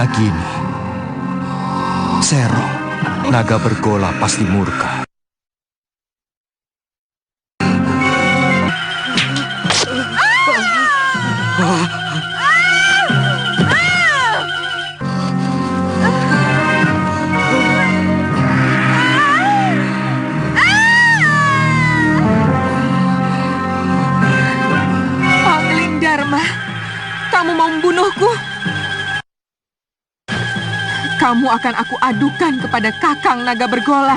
Nagini, Sero, naga bergola pasti murka. Angling Dharma, kamu mau membunuhku? Kamu akan aku adukan kepada Kakang Naga Bergola.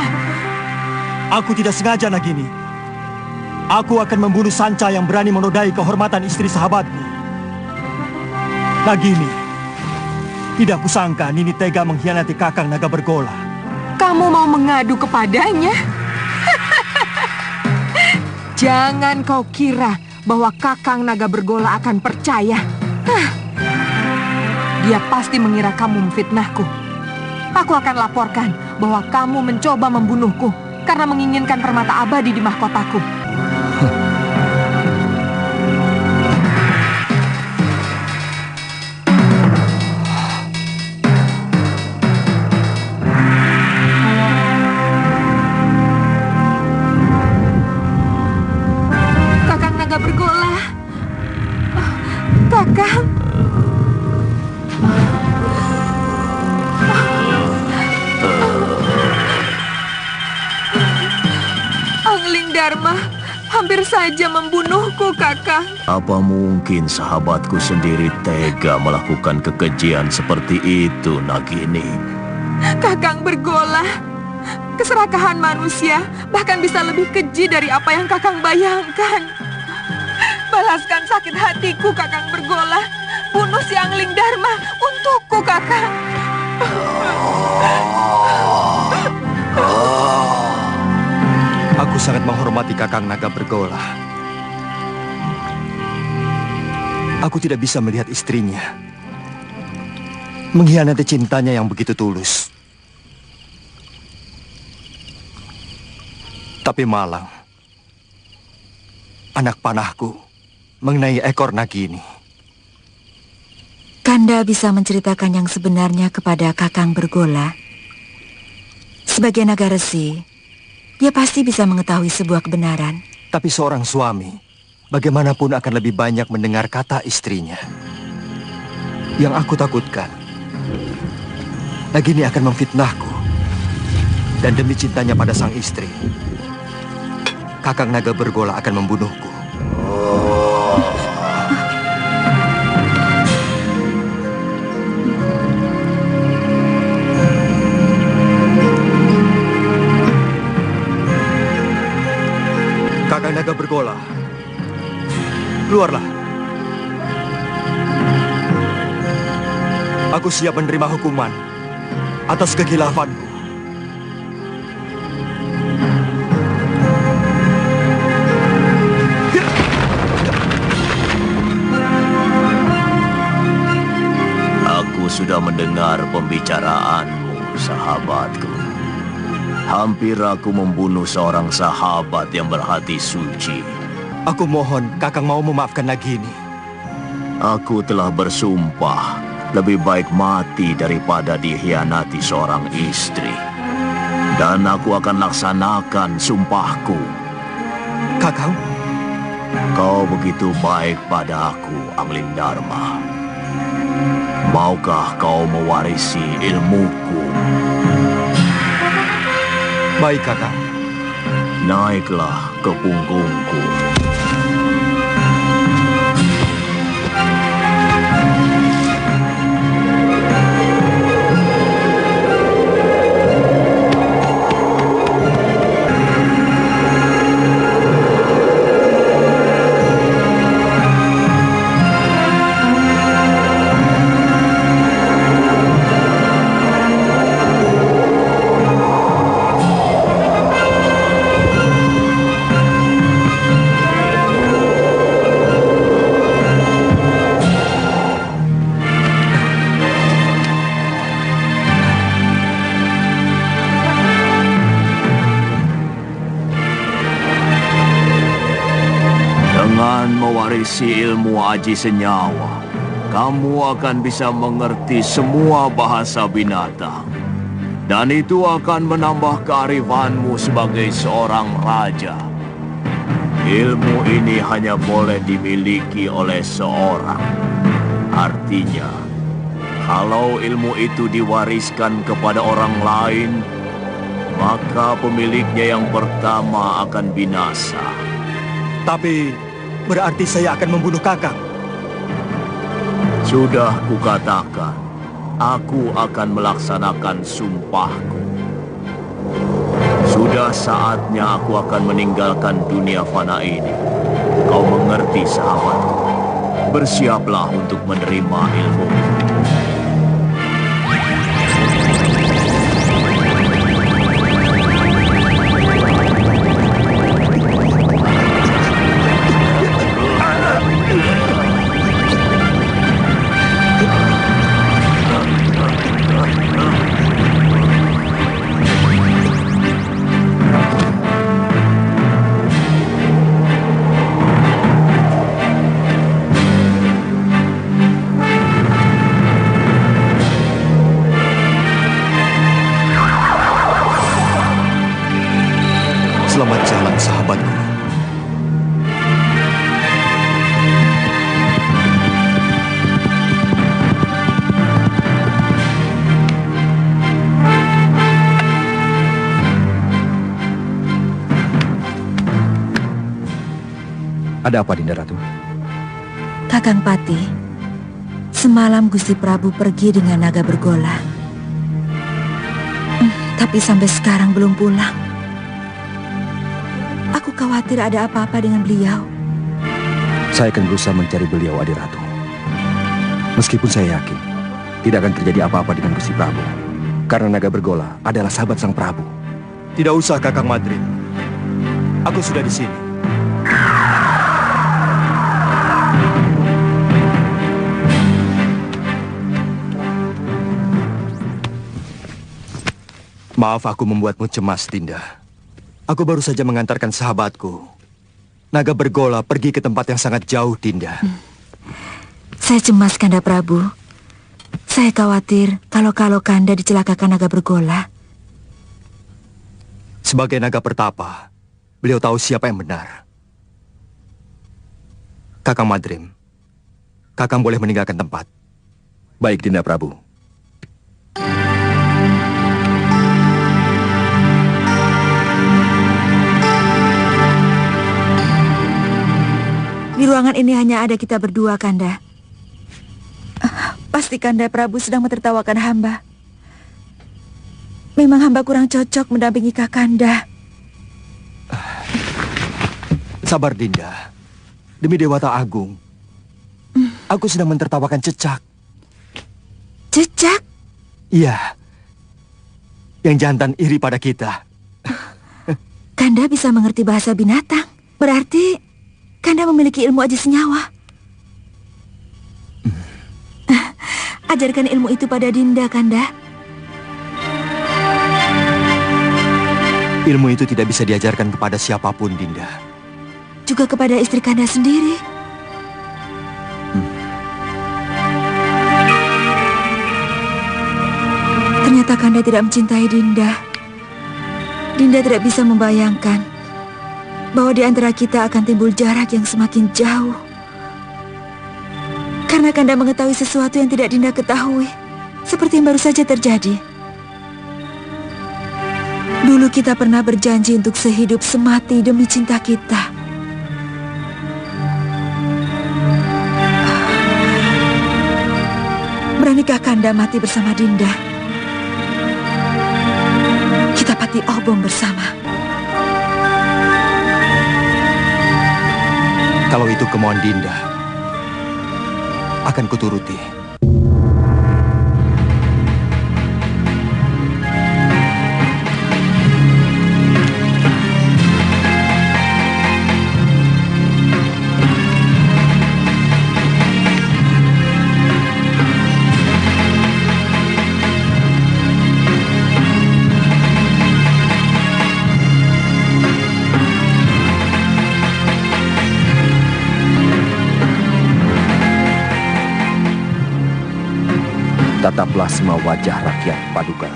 Aku tidak sengaja, Nagini. Aku akan membunuh Sanca yang berani menodai kehormatan istri sahabatku. Nagini, tidak kusangka Nini tega mengkhianati Kakang Naga Bergola. Kamu mau mengadu kepadanya? Jangan kau kira bahwa Kakang Naga Bergola akan percaya. Dia pasti mengira kamu memfitnahku. Aku akan laporkan bahwa kamu mencoba membunuhku karena menginginkan permata abadi di mahkotaku. Kakang Naga Bergola. Kakang. Dharma hampir saja membunuhku, Kakang. Apa mungkin sahabatku sendiri tega melakukan kekejian seperti itu, Nagini? Kakang Bergola, keserakahan manusia bahkan bisa lebih keji dari apa yang Kakang bayangkan. Balaskan sakit hatiku, Kakang Bergola. Bunuh si Angling Dharma untukku, Kakang. Aku sangat menghormati Kakang Naga Bergola. Aku tidak bisa melihat istrinya mengkhianati cintanya yang begitu tulus. Tapi malang, anak panahku mengenai ekor Nagini. Kanda bisa menceritakan yang sebenarnya kepada Kakang Bergola. Sebagai naga resi, dia pasti bisa mengetahui sebuah kebenaran. Tapi seorang suami, bagaimanapun akan lebih banyak mendengar kata istrinya. Yang aku takutkan, Nagini akan memfitnahku. Dan demi cintanya pada sang istri, Kakang Naga Bergola akan membunuhku. Kakang Naga Bergola, keluarlah. Aku siap menerima hukuman atas kekhilaafanku. Aku sudah mendengar pembicaraanmu, sahabatku. Hampir aku membunuh seorang sahabat yang berhati suci. Aku mohon Kakang mau memaafkan Nagini. Aku telah bersumpah lebih baik mati daripada dikhianati seorang istri. Dan aku akan laksanakan sumpahku. Kakang? Kau begitu baik pada aku, Angling Dharma. Maukah kau mewarisi ilmuku? Baik, Kakang. Naiklah ke punggungku. mewarisi ilmu aji senyawa, kamu akan bisa mengerti semua bahasa binatang. Dan itu akan menambah kearifanmu sebagai seorang raja. Ilmu ini hanya boleh dimiliki oleh seorang. Artinya, kalau ilmu itu diwariskan kepada orang lain, maka pemiliknya yang pertama akan binasa. Tapi berarti saya akan membunuh Kakang. Sudah kukatakan, aku akan melaksanakan sumpahku. Sudah saatnya aku akan meninggalkan dunia fana ini. Kau mengerti, sahabatku? Bersiaplah untuk menerima ilmu. Selamat jalan, sahabatku. Ada apa, Dinda Ratu? Kakang Pati, semalam Gusti Prabu pergi dengan naga bergola. Tapi sampai sekarang belum pulang. Aku khawatir ada apa-apa dengan beliau. Saya akan berusaha mencari beliau, Adi Ratu. Meskipun saya yakin tidak akan terjadi apa-apa dengan Gusti Prabu, karena naga bergola adalah sahabat sang Prabu. Tidak usah, Kakang Madrim. Aku sudah di sini. Maaf aku membuatmu cemas, Dinda. Aku baru saja mengantarkan sahabatku, naga bergola, pergi ke tempat yang sangat jauh, Dinda. Saya cemas, Kanda Prabu. Saya khawatir kalau Kanda dicelakakan naga bergola. Sebagai naga pertapa, beliau tahu siapa yang benar. Kakang Madrim, Kakang boleh meninggalkan tempat. Baik, Dinda Prabu. Di ruangan ini hanya ada kita berdua, Kanda. Pasti Kanda Prabu sedang mentertawakan hamba. Memang hamba kurang cocok mendampingi Kakanda. Sabar, Dinda. Demi Dewata Agung, aku sedang mentertawakan Cecak. Cecak? Iya, yang jantan iri pada kita. Kanda bisa mengerti bahasa binatang. Berarti Kanda memiliki ilmu aji senyawa. Ajarkan ilmu itu pada Dinda, Kanda. Ilmu itu tidak bisa diajarkan kepada siapapun, Dinda. Juga kepada istri Kanda sendiri. Ternyata Kanda tidak mencintai Dinda. Dinda tidak bisa membayangkan bahwa di antara kita akan timbul jarak yang semakin jauh. Karena Kanda mengetahui sesuatu yang tidak Dinda ketahui, seperti yang baru saja terjadi. Dulu kita pernah berjanji untuk sehidup semati demi cinta kita. Beranikah Kanda mati bersama Dinda? Kita pati obong bersama. Kalau itu kemauan Dinda, akan kuturuti. Tataplah semua wajah rakyat Paduka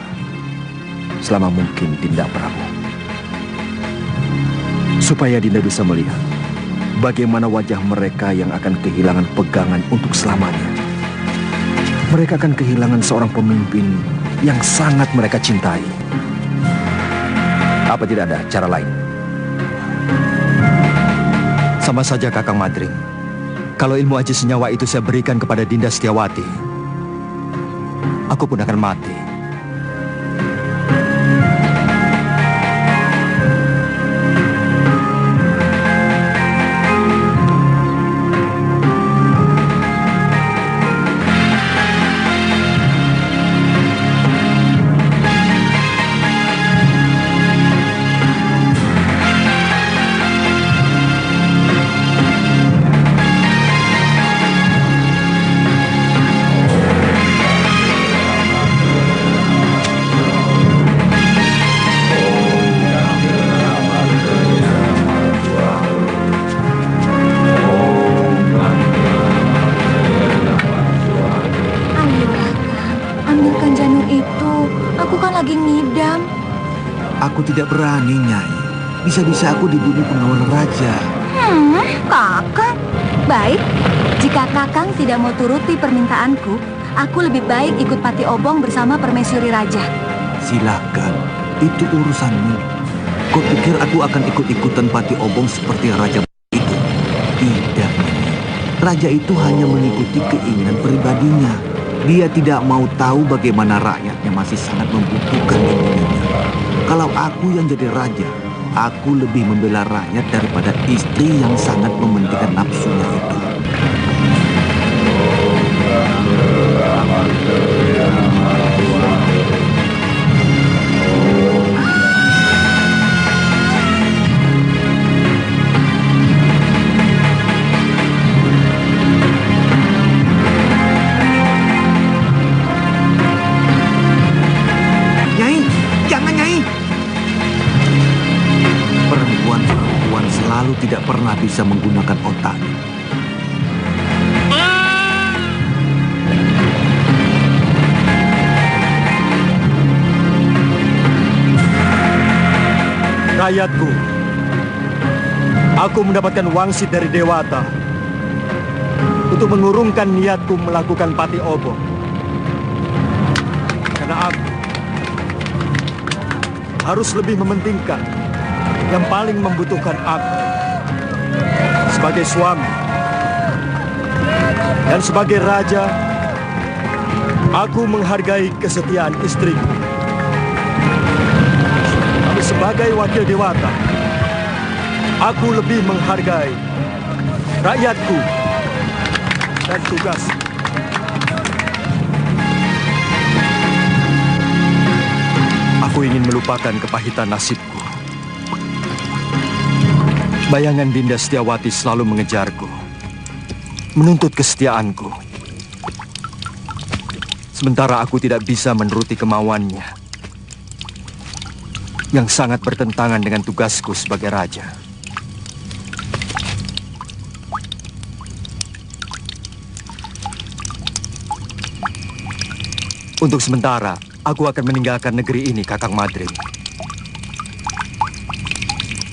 selama mungkin Dinda Prabu, supaya Dinda bisa melihat bagaimana wajah mereka yang akan kehilangan pegangan untuk selamanya. Mereka akan kehilangan seorang pemimpin yang sangat mereka cintai. Apa tidak ada cara lain? Sama saja Kakang Madring. Kalau ilmu aji senyawa itu saya berikan kepada Dinda Setiawati, aku pun akan mati. Aku tidak berani, Nyai. Bisa-bisa aku dibunuh pengawal raja. Kakang. Baik, jika Kakang tidak mau turuti permintaanku, aku lebih baik ikut Pati Obong bersama permaisuri raja. Silakan, itu urusanmu. Kau pikir aku akan ikut-ikutan Pati Obong seperti raja itu? Tidak. Raja itu hanya mengikuti keinginan pribadinya. Dia tidak mau tahu bagaimana rakyatnya masih sangat membutuhkan dirinya. Kalau aku yang jadi raja, aku lebih membela rakyat daripada istri yang sangat mementingkan nafsunya itu. Tidak pernah bisa menggunakan otaknya. Rakyatku, aku mendapatkan wangsit dari Dewata untuk mengurungkan niatku melakukan Pati Obong. Karena aku harus lebih mementingkan yang paling membutuhkan aku. Sebagai suami dan sebagai raja, aku menghargai kesetiaan istriku. Tapi sebagai wakil Dewata, aku lebih menghargai rakyatku dan tugas. Aku ingin melupakan kepahitan nasibku. Bayangan Dinda Setiawati selalu mengejarku, menuntut kesetiaanku. Sementara aku tidak bisa menuruti kemauannya, yang sangat bertentangan dengan tugasku sebagai raja. Untuk sementara, aku akan meninggalkan negeri ini, Kakang Madring.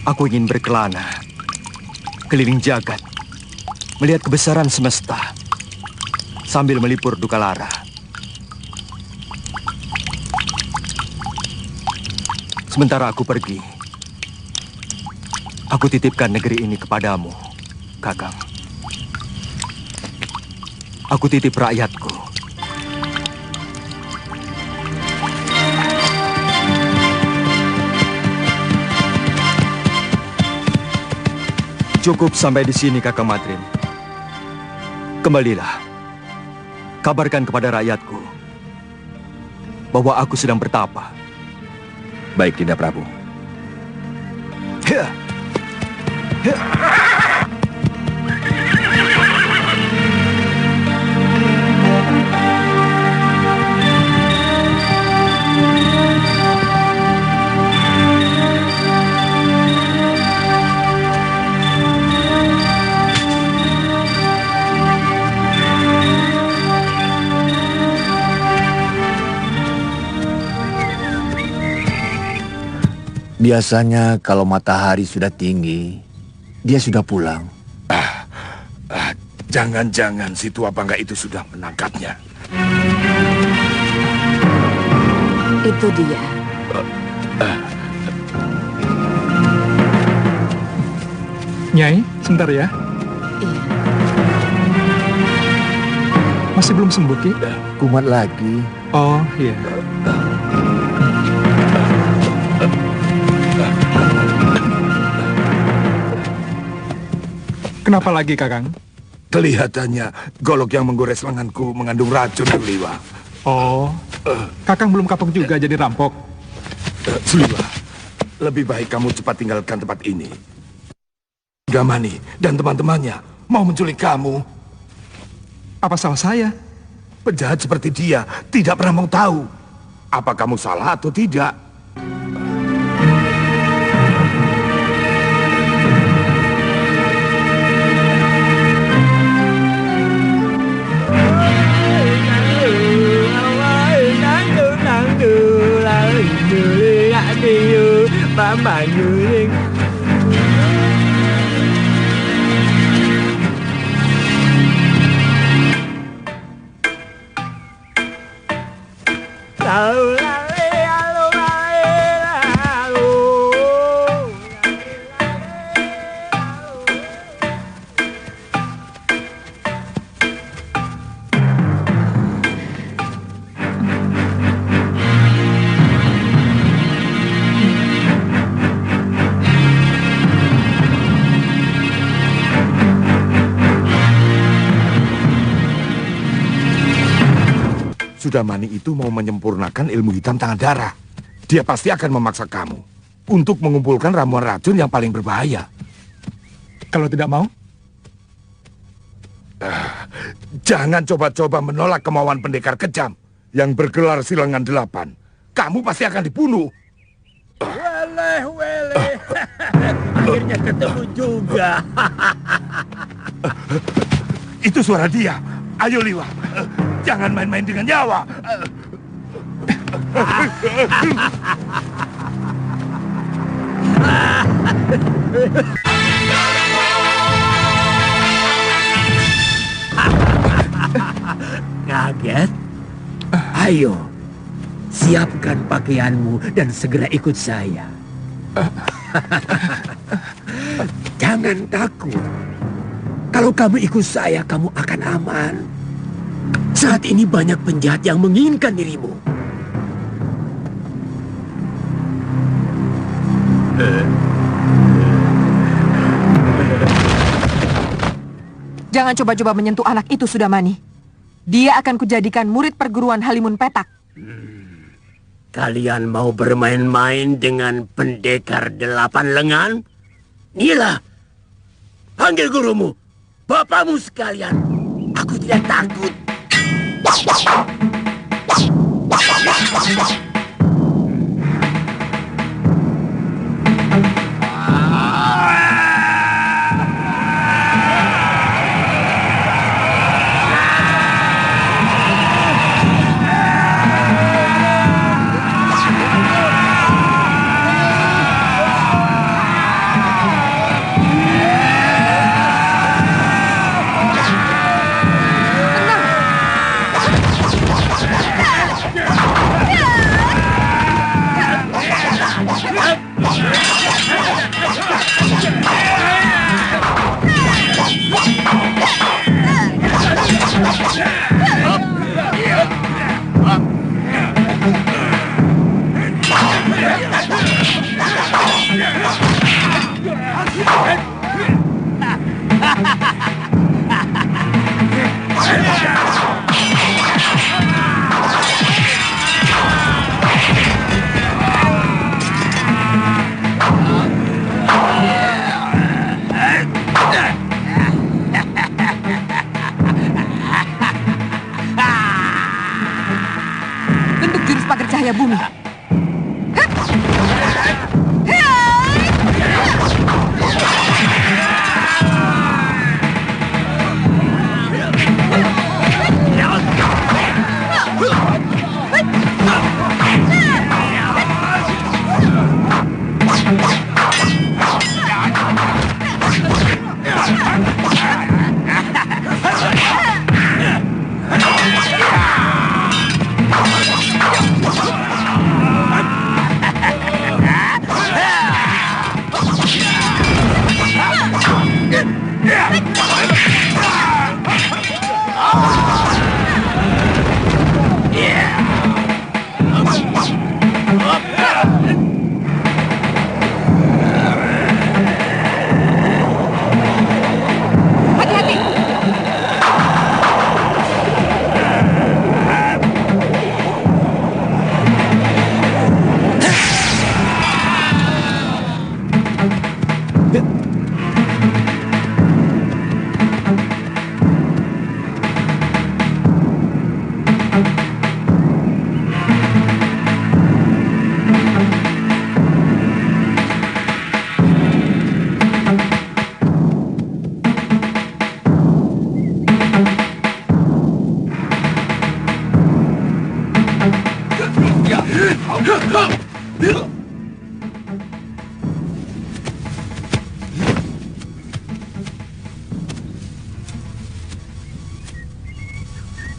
Aku ingin berkelana, keliling jagat, melihat kebesaran semesta, sambil melipur duka lara. Sementara aku pergi, aku titipkan negeri ini kepadamu, Kakang. Aku titip rakyatku. Cukup sampai di sini, Kakang Madrim. Kembalilah. Kabarkan kepada rakyatku bahwa aku sedang bertapa. Baik, Dinda Prabu. Biasanya kalau matahari sudah tinggi, dia sudah pulang. Jangan-jangan si tua bangga itu sudah menangkapnya. Itu dia. Nyai, sebentar ya. Iya. Masih belum sembuh, Ki? Kumat lagi. Oh, iya. Kenapa lagi, Kakang? Kelihatannya golok yang menggores lenganku mengandung racun, Suliwa. Oh, Kakang belum kapok juga jadi rampok. Suliwa, lebih baik kamu cepat tinggalkan tempat ini. Damani dan teman-temannya mau menculik kamu. Apa salah saya? Penjahat seperti dia tidak pernah mau tahu apa kamu salah atau tidak. Sudamani itu mau menyempurnakan ilmu hitam tangan darah. Dia pasti akan memaksa kamu untuk mengumpulkan ramuan racun yang paling berbahaya. Kalau tidak mau? Jangan coba-coba menolak kemauan pendekar kejam yang bergelar Silangan 8. Kamu pasti akan dibunuh. Weleh. Akhirnya ketemu juga. Itu suara dia. Ayo Liwa, jangan main-main dengan nyawa. Kaget? Ayo, siapkan pakaianmu dan segera ikut saya. Jangan takut. Kalau kamu ikut saya, kamu akan aman. Saat ini banyak penjahat yang menginginkan dirimu. Jangan coba-coba menyentuh anak itu, Sudamani. Dia akan kujadikan murid perguruan Halimun Petak. Kalian mau bermain-main dengan pendekar 8 lengan? Gila! Panggil gurumu, bapakmu sekalian. Aku tidak takut.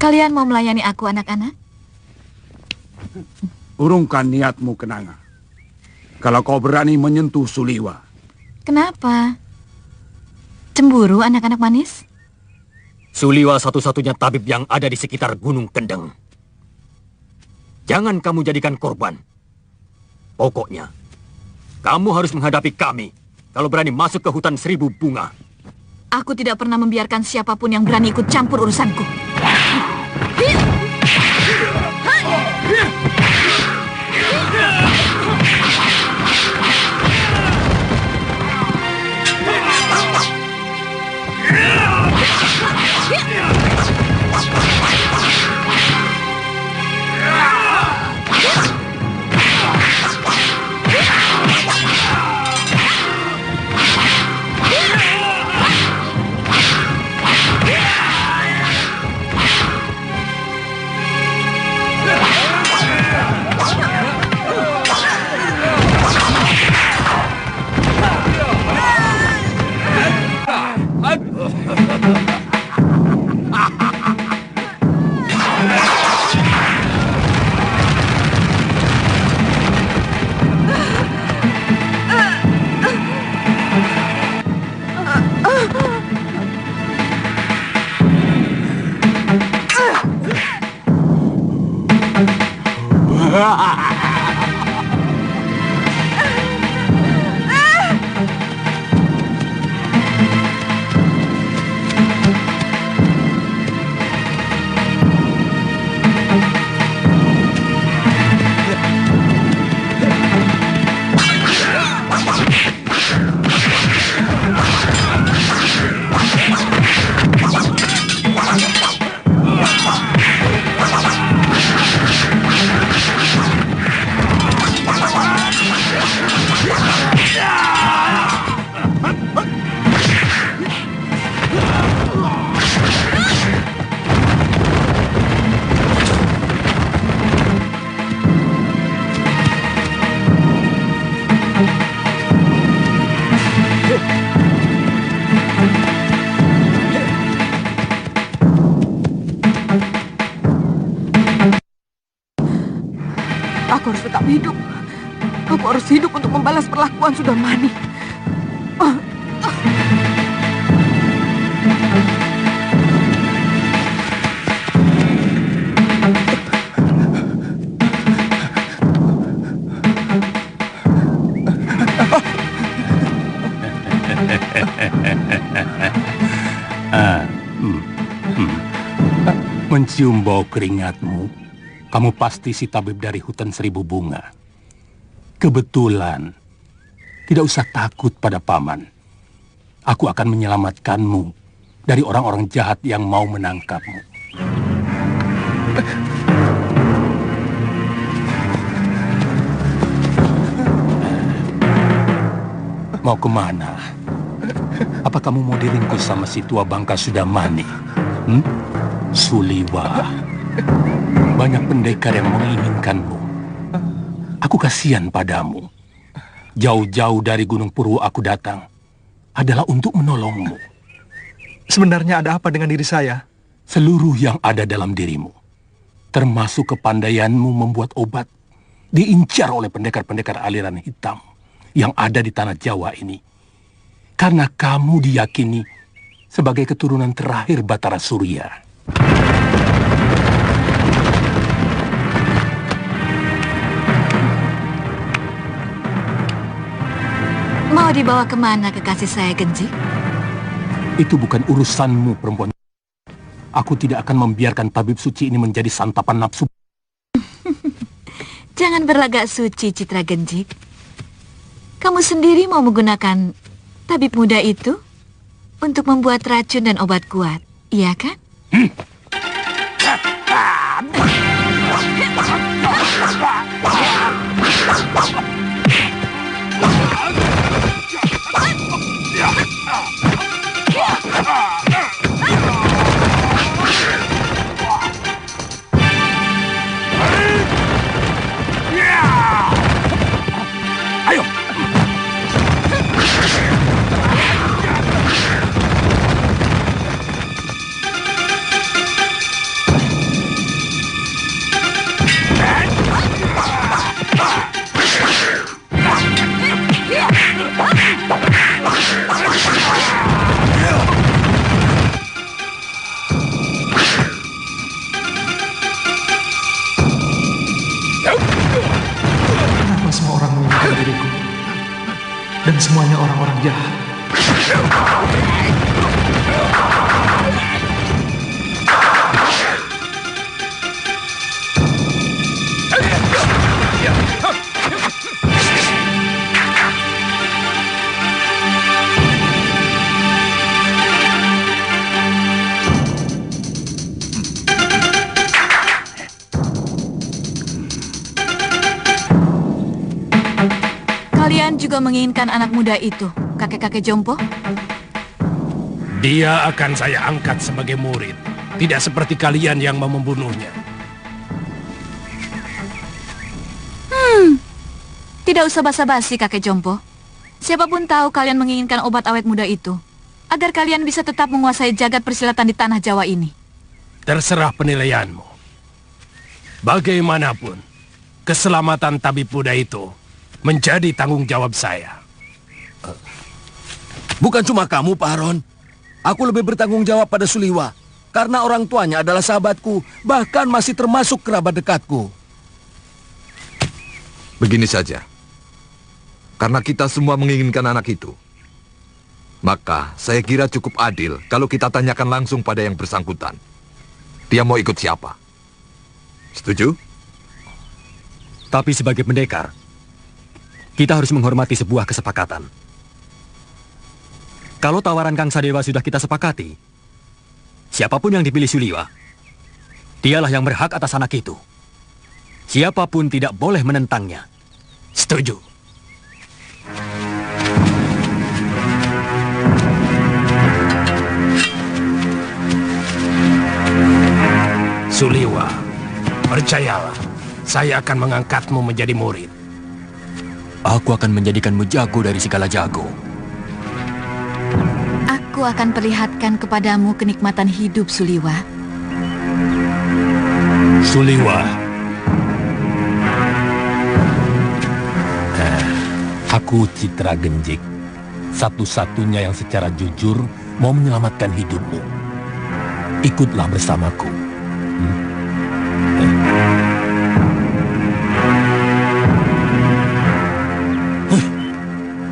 Kalian mau melayani aku, anak-anak? Urungkan niatmu, Kenanga. Kalau kau berani menyentuh Suliwa. Kenapa? Cemburu, anak-anak manis? Suliwa satu-satunya tabib yang ada di sekitar Gunung Kendeng. Jangan kamu jadikan korban. Pokoknya, kamu harus menghadapi kami kalau berani masuk ke hutan 1000 bunga. Aku tidak pernah membiarkan siapapun yang berani ikut campur urusanku. Aku harus tetap hidup. Aku harus hidup untuk membalas perlakuan Sudamani. Mencium bau keringatmu, kamu pasti si tabib dari hutan 1000 bunga. Kebetulan, tidak usah takut pada paman. Aku akan menyelamatkanmu dari orang-orang jahat yang mau menangkapmu. Mau kemana? Apa kamu mau diringkus sama si tua bangka Sudamani? Suliwa. Banyak pendekar yang menginginkanmu. Aku kasihan padamu. Jauh-jauh dari Gunung Purwo aku datang adalah untuk menolongmu. Sebenarnya ada apa dengan diri saya? Seluruh yang ada dalam dirimu, termasuk kepandaianmu membuat obat, diincar oleh pendekar-pendekar aliran hitam yang ada di tanah Jawa ini. Karena kamu diyakini sebagai keturunan terakhir Batara Surya. Mau dibawa kemana kekasih saya, Genji? Itu bukan urusanmu, perempuan. Aku tidak akan membiarkan tabib suci ini menjadi santapan nafsu. Jangan berlagak suci, Citra Genji. Kamu sendiri mau menggunakan tabib muda itu untuk membuat racun dan obat kuat, iya kan? Ayo. semuanya orang-orang jahat. Kalian juga menginginkan anak muda itu, kakek-kakek jompo? Dia akan saya angkat sebagai murid. Tidak seperti kalian yang mau membunuhnya. Tidak usah basa-basi, kakek jompo. Siapapun tahu kalian menginginkan obat awet muda itu, agar kalian bisa tetap menguasai jagat persilatan di tanah Jawa ini. Terserah penilaianmu. Bagaimanapun, keselamatan tabib muda itu menjadi tanggung jawab saya. Bukan cuma kamu, Pak Haron. Aku lebih bertanggung jawab pada Suliwa. Karena orang tuanya adalah sahabatku, bahkan masih termasuk kerabat dekatku. Begini saja. Karena kita semua menginginkan anak itu, maka saya kira cukup adil kalau kita tanyakan langsung pada yang bersangkutan. Dia mau ikut siapa? Setuju? Tapi sebagai pendekar, kita harus menghormati sebuah kesepakatan. Kalau tawaran Kang Sadewa sudah kita sepakati, siapapun yang dipilih Suliwa, dialah yang berhak atas anak itu. Siapapun tidak boleh menentangnya. Setuju. Suliwa, percayalah, saya akan mengangkatmu menjadi murid. Aku akan menjadikanmu jago dari segala jago. Aku akan perlihatkan kepadamu kenikmatan hidup, Suliwa. Suliwa. Aku Citra Genjik, satu-satunya yang secara jujur mau menyelamatkan hidupmu. Ikutlah bersamaku.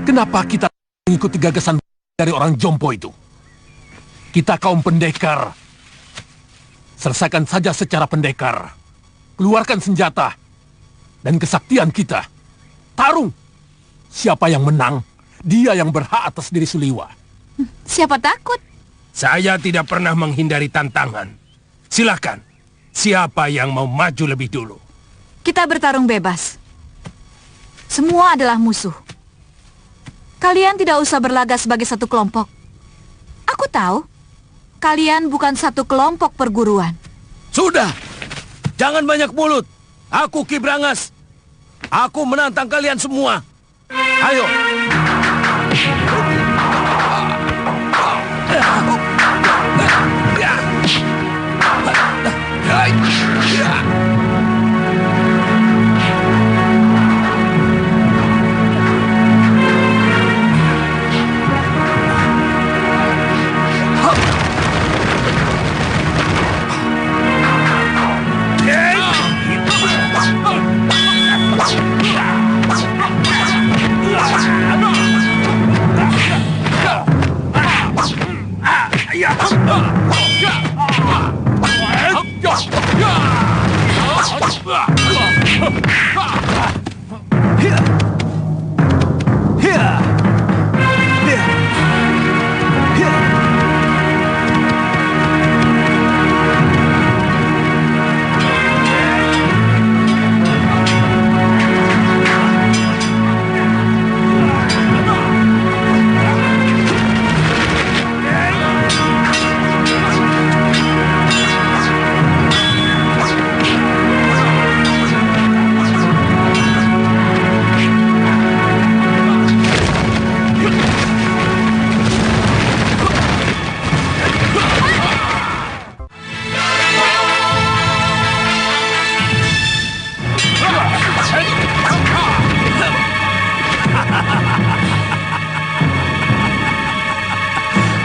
Kenapa kita mengikuti gagasan dari orang jompo itu? Kita kaum pendekar. Selesaikan saja secara pendekar. Keluarkan senjata dan kesaktian kita. Tarung. Siapa yang menang, dia yang berhak atas diri Suliwa. Siapa takut? Saya tidak pernah menghindari tantangan. Silakan. Siapa yang mau maju lebih dulu? Kita bertarung bebas. Semua adalah musuh. Kalian tidak usah berlagak sebagai satu kelompok. Aku tahu, kalian bukan satu kelompok perguruan. Sudah, jangan banyak mulut. Aku Ki Brangas. Aku menantang kalian semua. Ayo.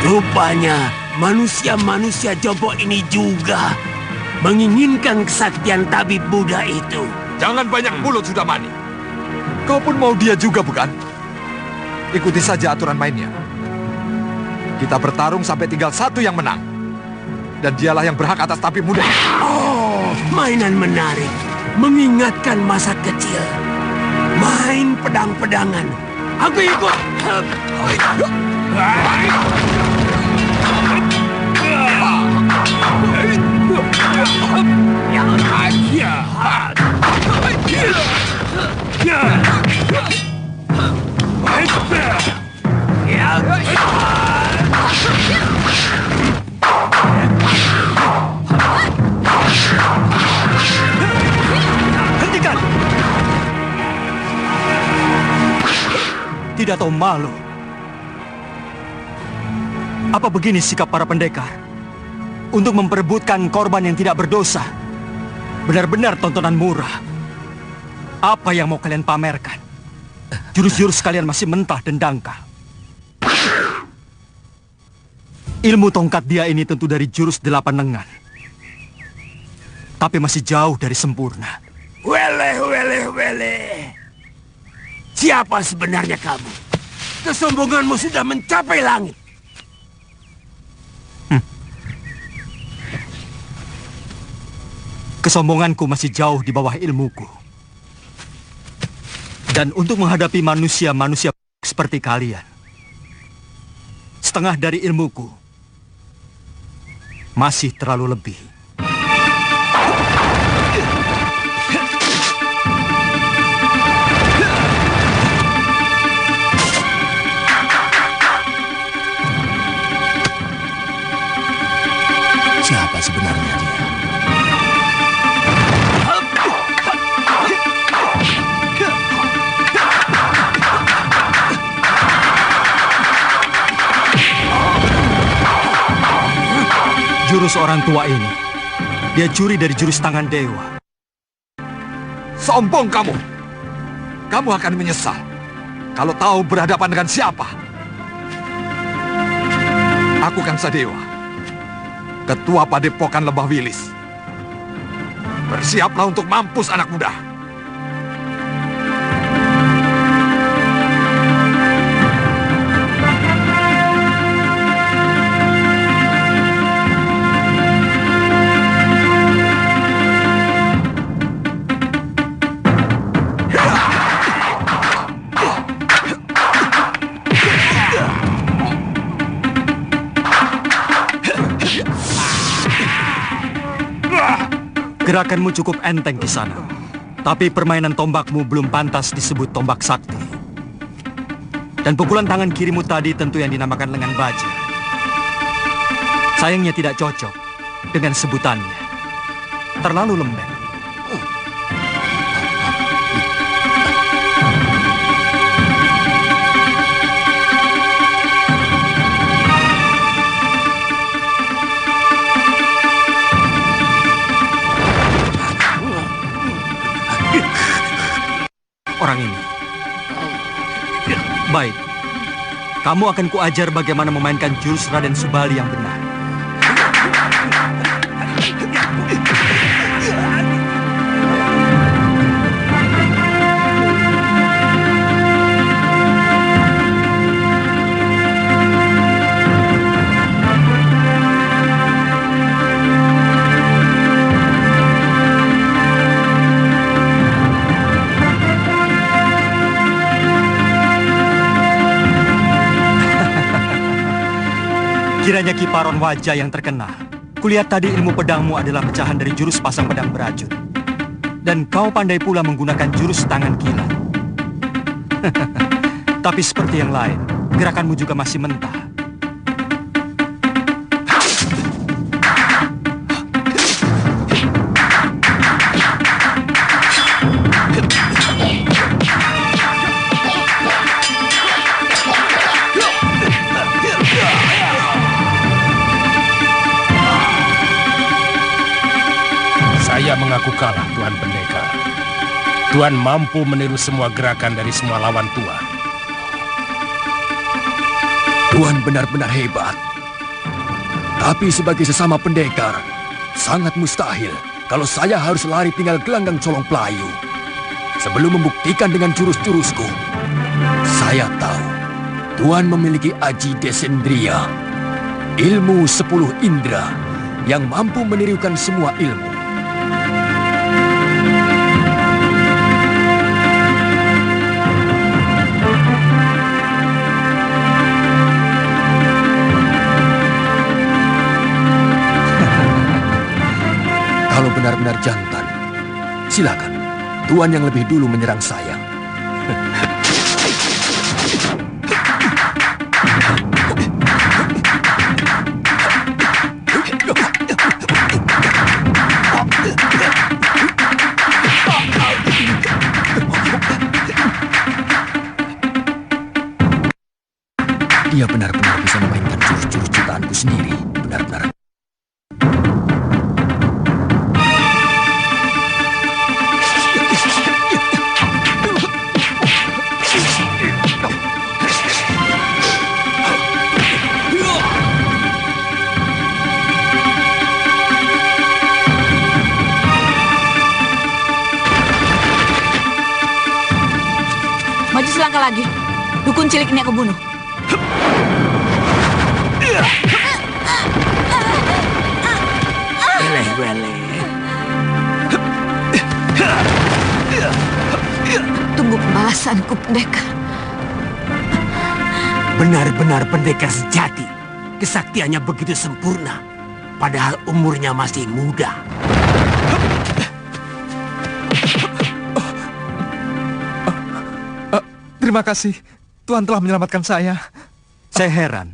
Rupanya manusia-manusia jompo ini juga menginginkan kesaktian tabib Buddha itu. Jangan banyak mulut, Sudamani. Kau pun mau dia juga, bukan? Ikuti saja aturan mainnya. Kita bertarung sampai tinggal satu yang menang. Dan dialah yang berhak atas tapi muda. Oh, mainan menarik. Mengingatkan masa kecil. Main pedang-pedangan. Aku ikut. Hentikan! Tidak tahu malu. Apa begini sikap para pendekar? Untuk memperebutkan korban yang tidak berdosa. Benar-benar tontonan murah. Apa yang mau kalian pamerkan? Jurus-jurus kalian masih mentah dan dangkal. Ilmu tongkat dia ini tentu dari jurus 8 lengan. Tapi masih jauh dari sempurna. Wele. Siapa sebenarnya kamu? Kesombonganmu sudah mencapai langit. Kesombonganku masih jauh di bawah ilmuku. Dan untuk menghadapi manusia-manusia seperti kalian, setengah dari ilmuku masih terlalu lebih. Siapa sebenarnya dia? Jurus orang tua ini, dia curi dari jurus tangan dewa. Sombong kamu. Kamu akan menyesal kalau tahu berhadapan dengan siapa. Aku Kang Sadewa, Ketua Padepokan Lembah Wilis. Bersiaplah untuk mampus anak muda. Gerakanmu cukup enteng di sana. Tapi permainan tombakmu belum pantas disebut tombak sakti. Dan pukulan tangan kirimu tadi tentu yang dinamakan lengan baja. Sayangnya tidak cocok dengan sebutannya. Terlalu lembek. Orang ini. Baik. Kamu akan kuajar bagaimana memainkan jurus Raden Subali yang benar. Kiranya Kiparon wajah yang terkenal. Kulihat tadi ilmu pedangmu adalah pecahan dari jurus pasang pedang beracun. Dan kau pandai pula menggunakan jurus tangan kilat. Tapi seperti yang lain, gerakanmu juga masih mentah. Saya mengaku kalah, Tuan Pendekar. Tuan mampu meniru semua gerakan dari semua lawan Tuan. Tuan benar-benar hebat. Tapi sebagai sesama pendekar, sangat mustahil kalau saya harus lari tinggal gelanggang colong pelayu. Sebelum membuktikan dengan jurus-jurusku, saya tahu Tuan memiliki Aji Descendria, ilmu 10 indera yang mampu menirukan semua ilmu. Kalau benar-benar jantan, silakan. Tuan yang lebih dulu menyerang saya. Dia benar-benar bisa memainkan jurus-jurus ciptaanku sendiri. Benar-benar. Maju selangkah lagi. Dukun cilik ini aku bunuh. Weleh-weleh. Tunggu pembalasanku, pendekar. Benar-benar pendekar sejati. Kesaktiannya begitu sempurna. Padahal umurnya masih muda. Terima kasih. Tuhan telah menyelamatkan saya. Saya heran.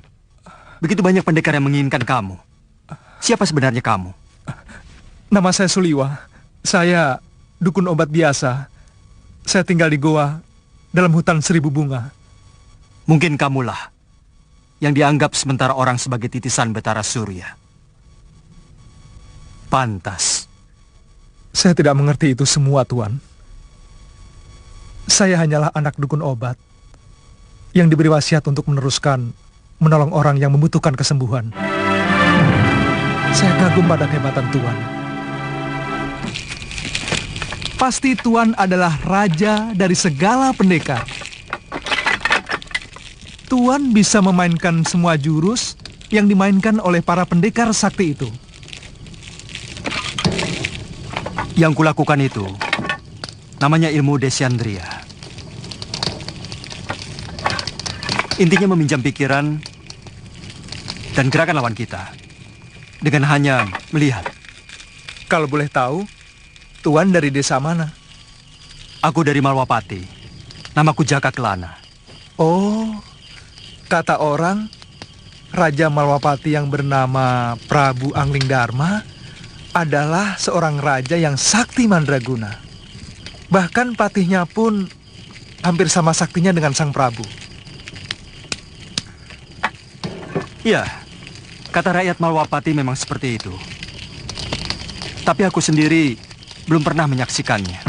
Begitu banyak pendekar yang menginginkan kamu. Siapa sebenarnya kamu? Nama saya Suliwa. Saya dukun obat biasa. Saya tinggal di goa dalam hutan 1000 bunga. Mungkin kamulah yang dianggap sementara orang sebagai titisan Betara Surya. Pantas. Saya tidak mengerti itu semua, Tuan. Saya hanyalah anak dukun obat yang diberi wasiat untuk menolong orang yang membutuhkan kesembuhan. Saya kagum pada kehebatan Tuan. Pasti Tuan adalah raja dari segala pendekar. Tuan bisa memainkan semua jurus yang dimainkan oleh para pendekar sakti itu. Yang kulakukan itu namanya ilmu Descendria. Intinya meminjam pikiran dan gerakan lawan kita dengan hanya melihat. Kalau boleh tahu, Tuan dari desa mana? Aku dari Malwapati. Namaku Jaka Kelana. Oh, kata orang, Raja Malwapati yang bernama Prabu Angling Dharma adalah seorang raja yang sakti mandraguna. Bahkan patihnya pun hampir sama saktinya dengan sang Prabu. Iya, kata rakyat Malwapati memang seperti itu. Tapi aku sendiri belum pernah menyaksikannya.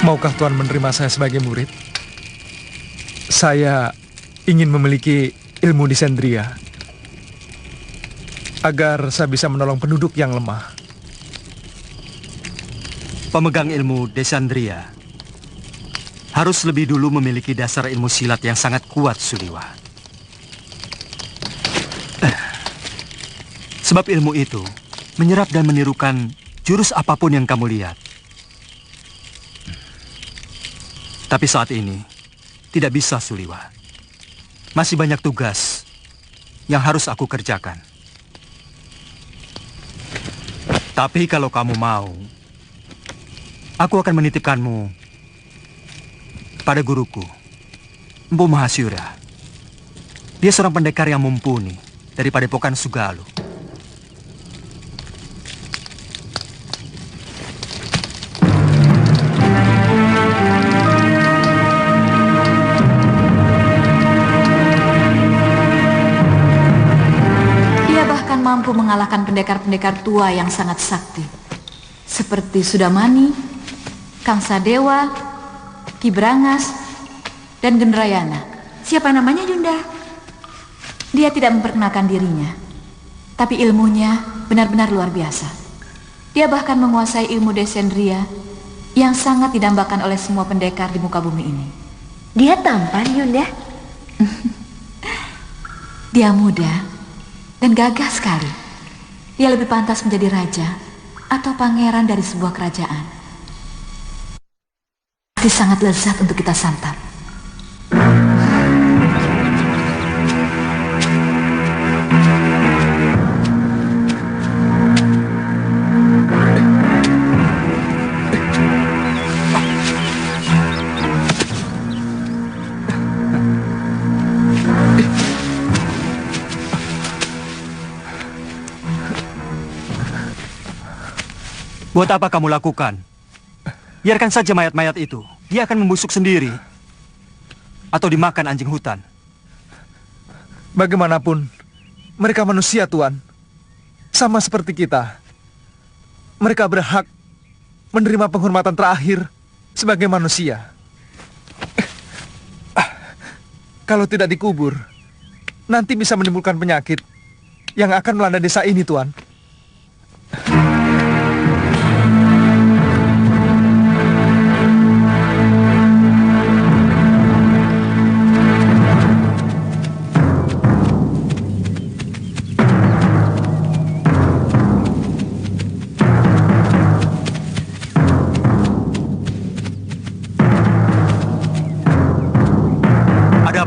Maukah Tuan menerima saya sebagai murid? Saya ingin memiliki ilmu Descendria agar saya bisa menolong penduduk yang lemah. Pemegang ilmu Descendria harus lebih dulu memiliki dasar ilmu silat yang sangat kuat, Suliwa. Sebab ilmu itu menyerap dan menirukan jurus apapun yang kamu lihat. Tapi saat ini tidak bisa, Suliwa. Masih banyak tugas yang harus aku kerjakan. Tapi kalau kamu mau, aku akan menitipkanmu pada guruku, Empu Mahasyura. Dia seorang pendekar yang mumpuni dari Padepokan Sugalu. Dia bahkan mampu mengalahkan pendekar-pendekar tua yang sangat sakti, seperti Sudamani, Kang Sadewa, Ki Brangas, dan Gendrayana. Siapa namanya, Yunda? Dia tidak memperkenalkan dirinya, tapi ilmunya benar-benar luar biasa. Dia bahkan menguasai ilmu descendria yang sangat didambakan oleh semua pendekar di muka bumi ini. Dia tampan, Yunda. Dia muda dan gagah sekali. Dia lebih pantas menjadi raja atau pangeran dari sebuah kerajaan. Pasti sangat lezat untuk kita santap. Buat apa kamu lakukan? Biarkan saja mayat-mayat itu. Dia akan membusuk sendiri. Atau dimakan anjing hutan. Bagaimanapun, mereka manusia, Tuan. Sama seperti kita. Mereka berhak menerima penghormatan terakhir sebagai manusia. Kalau tidak dikubur, nanti bisa menimbulkan penyakit yang akan melanda desa ini, Tuan.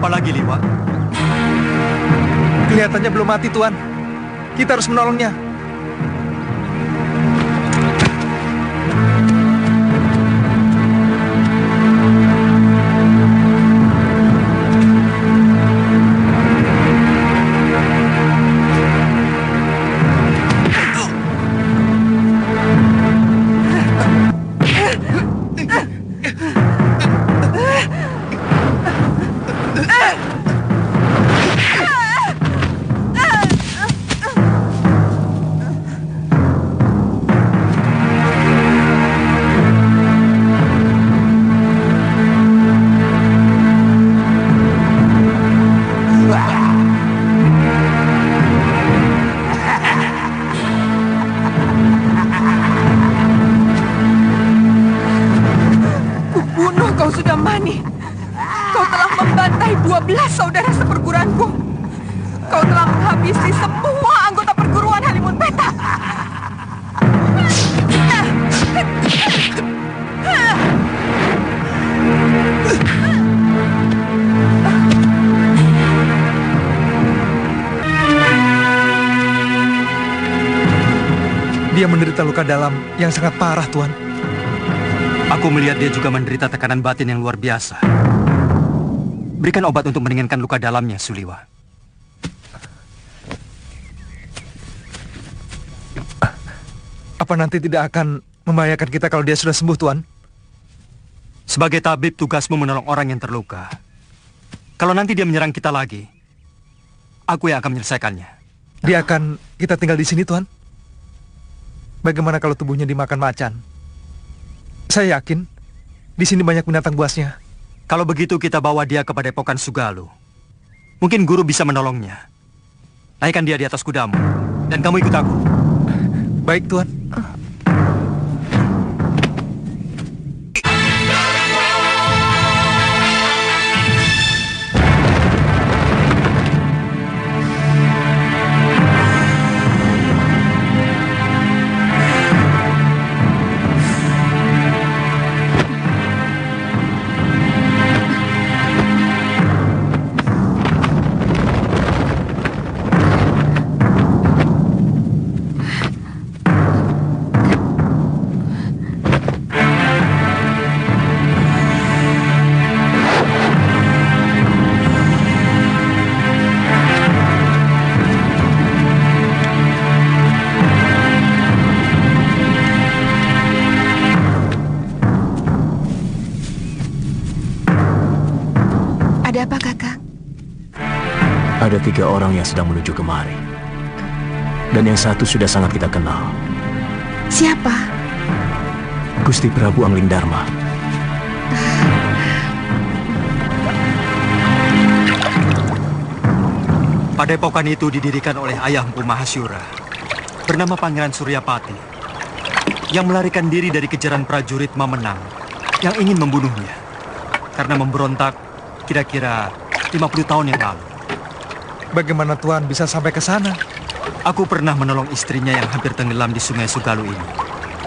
Lagi, Liwa? Kelihatannya belum mati, Tuan. Kita harus menolongnya. Saudara seperguruanku, kau telah menghabisi semua anggota perguruan Halimun Petak. Dia menderita luka dalam yang sangat parah, Tuan. Aku melihat dia juga menderita tekanan batin yang luar biasa. Berikan obat untuk meringankan luka dalamnya, Suliwa. Apa nanti tidak akan membahayakan kita kalau dia sudah sembuh, Tuan? Sebagai tabib, tugasmu menolong orang yang terluka. Kalau nanti dia menyerang kita lagi, aku yang akan menyelesaikannya. Dia akan kita tinggal di sini, Tuan? Bagaimana kalau tubuhnya dimakan macan? Saya yakin di sini banyak binatang buasnya. Kalau begitu kita bawa dia ke Padepokan Sugalu. Mungkin guru bisa menolongnya. Naikkan dia di atas kudamu. Dan kamu ikut aku. Baik, Tuan. Ada apa, Kakang? Ada 3 orang yang sedang menuju kemari. Dan yang satu sudah sangat kita kenal. Siapa? Gusti Prabu Anglingdarma. Padepokan itu didirikan oleh ayahku Mahasyura. bernama Pangeran Suryapati yang melarikan diri dari kejaran prajurit Mamenang yang ingin membunuhnya karena memberontak kira-kira 50 tahun yang lalu. Bagaimana Tuan bisa sampai ke sana? Aku pernah menolong istrinya yang hampir tenggelam di Sungai Sugalu ini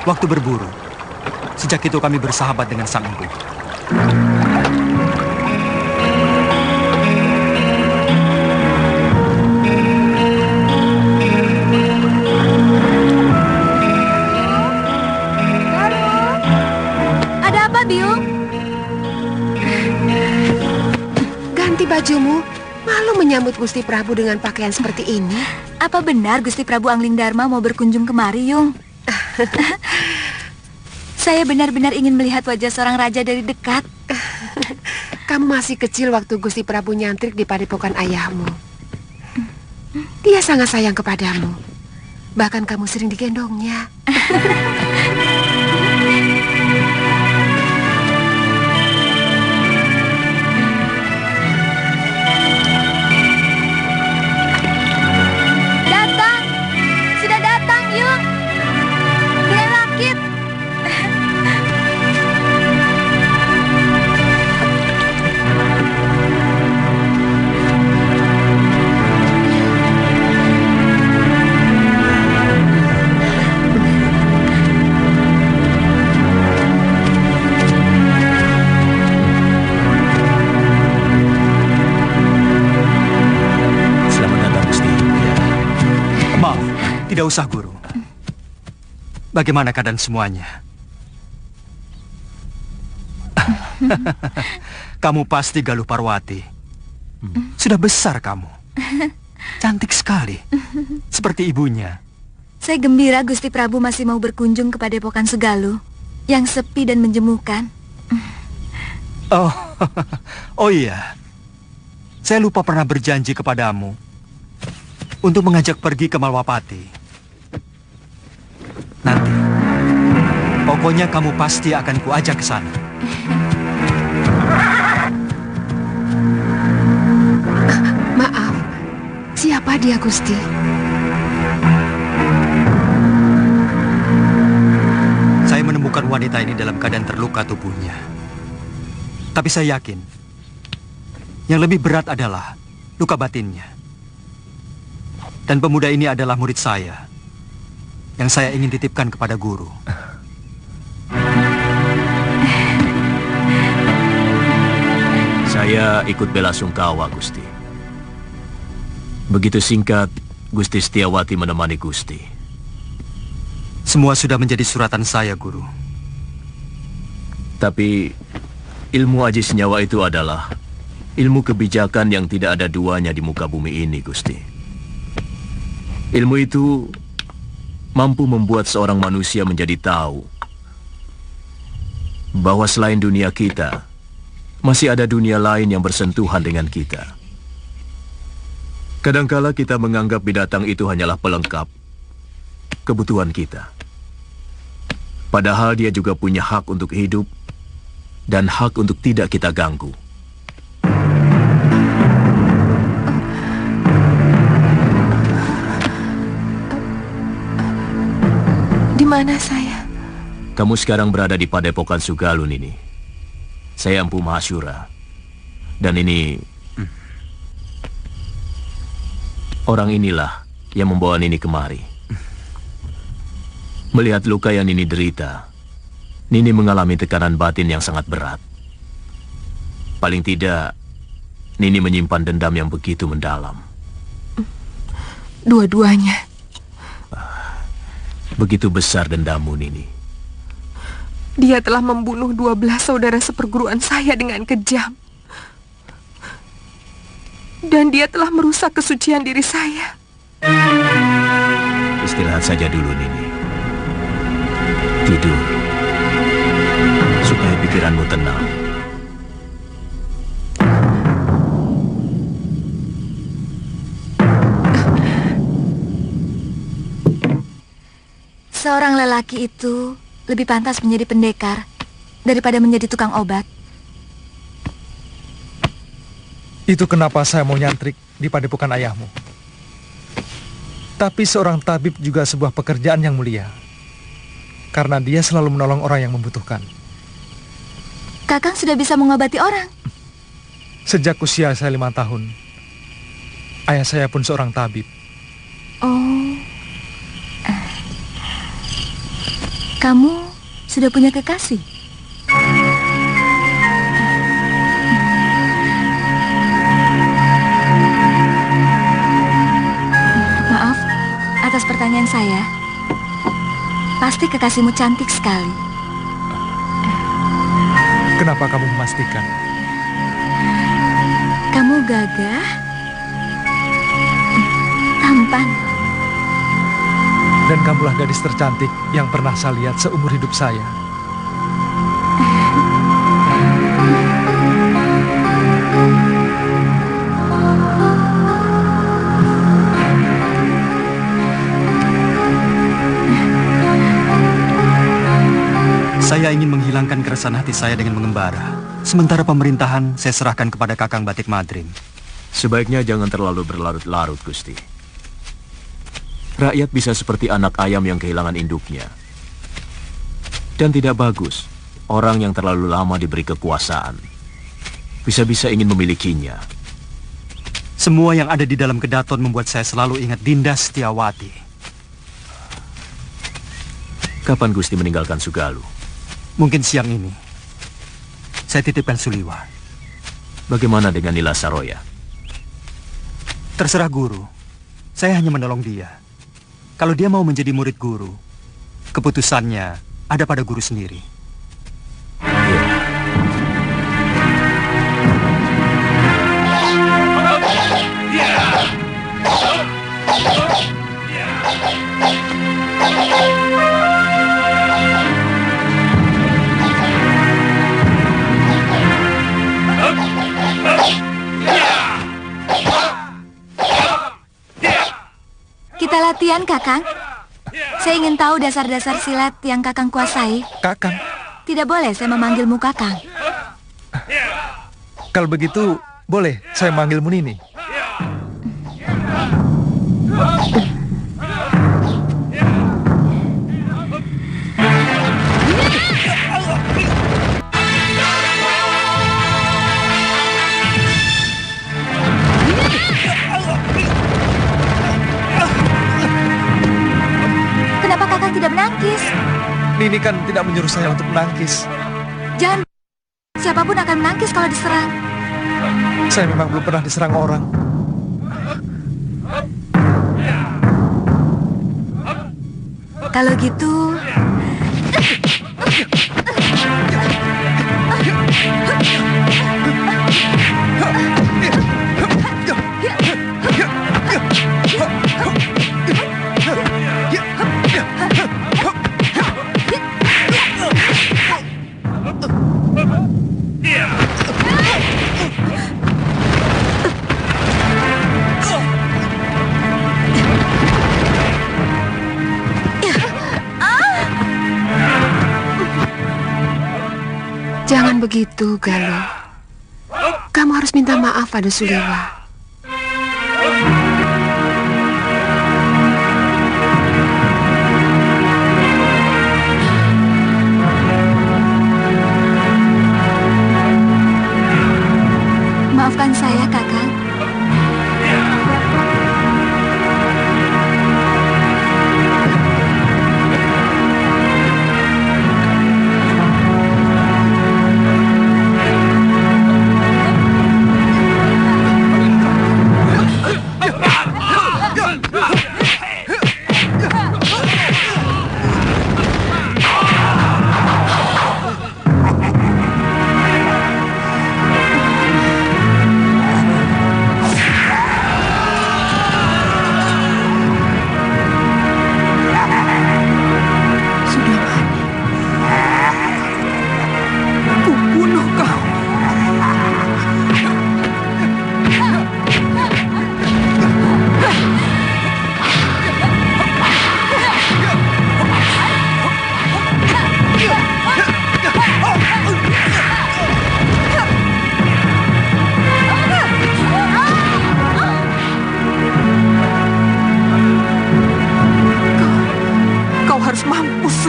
waktu berburu. Sejak itu kami bersahabat dengan Sang Empu. Biung? Ganti bajumu. Malu menyambut Gusti Prabu dengan pakaian seperti ini. Apa benar Gusti Prabu Anglingdarma mau berkunjung kemari, Yung? Saya benar-benar ingin melihat wajah seorang raja dari dekat. Kamu masih kecil waktu Gusti Prabu nyantrik di padepokan ayahmu. Dia sangat sayang kepadamu. Bahkan kamu sering digendongnya. Tidak usah, Guru. Bagaimana keadaan semuanya? Kamu pasti Galuh Parwati. Sudah besar kamu. Cantik sekali. Seperti ibunya. Saya gembira Gusti Prabu masih mau berkunjung ke Padepokan Sugalu yang sepi dan menjemukan. Oh iya. Saya lupa pernah berjanji kepadamu untuk mengajak pergi ke Malwapati. Nanti, pokoknya kamu pasti akan kuajak ke sana. Maaf, siapa dia, Gusti? Saya menemukan wanita ini dalam keadaan terluka tubuhnya. Tapi saya yakin, yang lebih berat adalah luka batinnya. Dan pemuda ini adalah murid saya yang saya ingin titipkan kepada guru. Saya ikut bela sungkawa, Gusti. Begitu singkat, Gusti Setiawati menemani Gusti. Semua sudah menjadi suratan saya, Guru. Tapi ilmu aji senyawa itu adalah ilmu kebijakan yang tidak ada duanya di muka bumi ini, Gusti. Ilmu itu mampu membuat seorang manusia menjadi tahu bahwa selain dunia kita, masih ada dunia lain yang bersentuhan dengan kita. Kadangkala kita menganggap binatang itu hanyalah pelengkap kebutuhan kita. Padahal dia juga punya hak untuk hidup dan hak untuk tidak kita ganggu. Di mana saya? Kamu sekarang berada di Padepokan Sugalu, Nini. Saya Empu Mahasyura. Dan ini orang inilah yang membawa Nini kemari. Melihat luka yang Nini derita, Nini mengalami tekanan batin yang sangat berat. Paling tidak, Nini menyimpan dendam yang begitu mendalam. Dua-duanya. Begitu besar dendammu, Nini. Dia telah membunuh 12 saudara seperguruan saya dengan kejam. Dan dia telah merusak kesucian diri saya. Istirahat saja dulu, Nini. Tidur. Supaya pikiranmu tenang. Seorang lelaki itu lebih pantas menjadi pendekar daripada menjadi tukang obat. Itu kenapa saya mau nyantrik di padepokan ayahmu. Tapi seorang tabib juga sebuah pekerjaan yang mulia. Karena dia selalu menolong orang yang membutuhkan. Kakang sudah bisa mengobati orang. Sejak usia saya 5 tahun. Ayah saya pun seorang tabib. Oh. Kamu sudah punya kekasih? Maaf atas pertanyaan saya. Pasti kekasihmu cantik sekali. Kenapa kamu memastikan? Kamu gagah, tampan. Dan kamulah gadis tercantik yang pernah saya lihat seumur hidup saya. Saya ingin menghilangkan keresahan hati saya dengan mengembara. Sementara pemerintahan saya serahkan kepada Kakang Batik Madrim. Sebaiknya jangan terlalu berlarut-larut, Gusti. Rakyat bisa seperti anak ayam yang kehilangan induknya. Dan tidak bagus orang yang terlalu lama diberi kekuasaan. Bisa-bisa ingin memilikinya. Semua yang ada di dalam kedaton membuat saya selalu ingat Dinda Setiawati. Kapan Gusti meninggalkan Sugalu? Mungkin siang ini. Saya titipkan Suliwa. Bagaimana dengan Nila Saroya? Terserah guru. Saya hanya menolong dia. Kalau dia mau menjadi murid guru, keputusannya ada pada guru sendiri. Kita latihan, Kakang. Saya ingin tahu dasar-dasar silat yang Kakang kuasai. Kakang? Tidak boleh saya memanggilmu Kakang. Kalau begitu, boleh saya manggilmu Nini. Kenapa Kakang tidak menangkis? Nini kan tidak menyuruh saya untuk menangkis. Jangan. Siapapun akan menangkis kalau diserang. Saya memang belum pernah diserang orang. Kalau gitu... Jangan begitu, Galuh. Kamu harus minta maaf pada Suliwa. Maafkan saya, Kakang.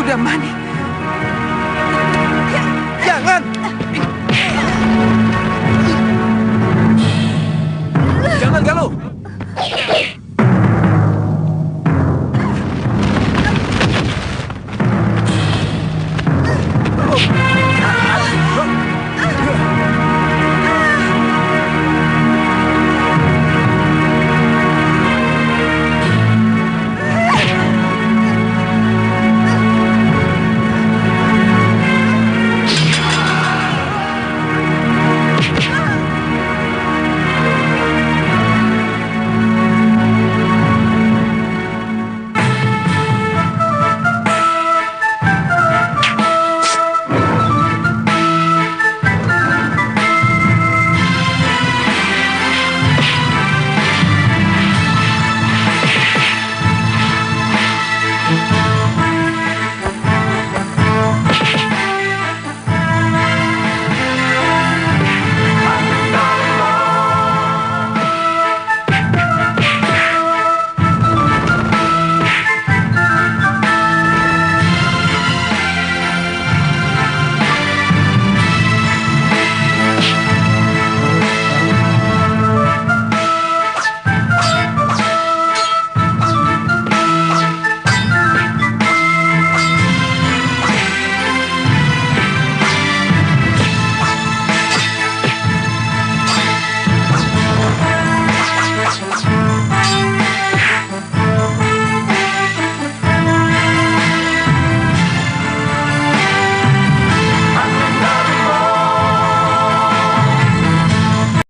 Sudah, Mani. Jangan! Jangan, Galuh!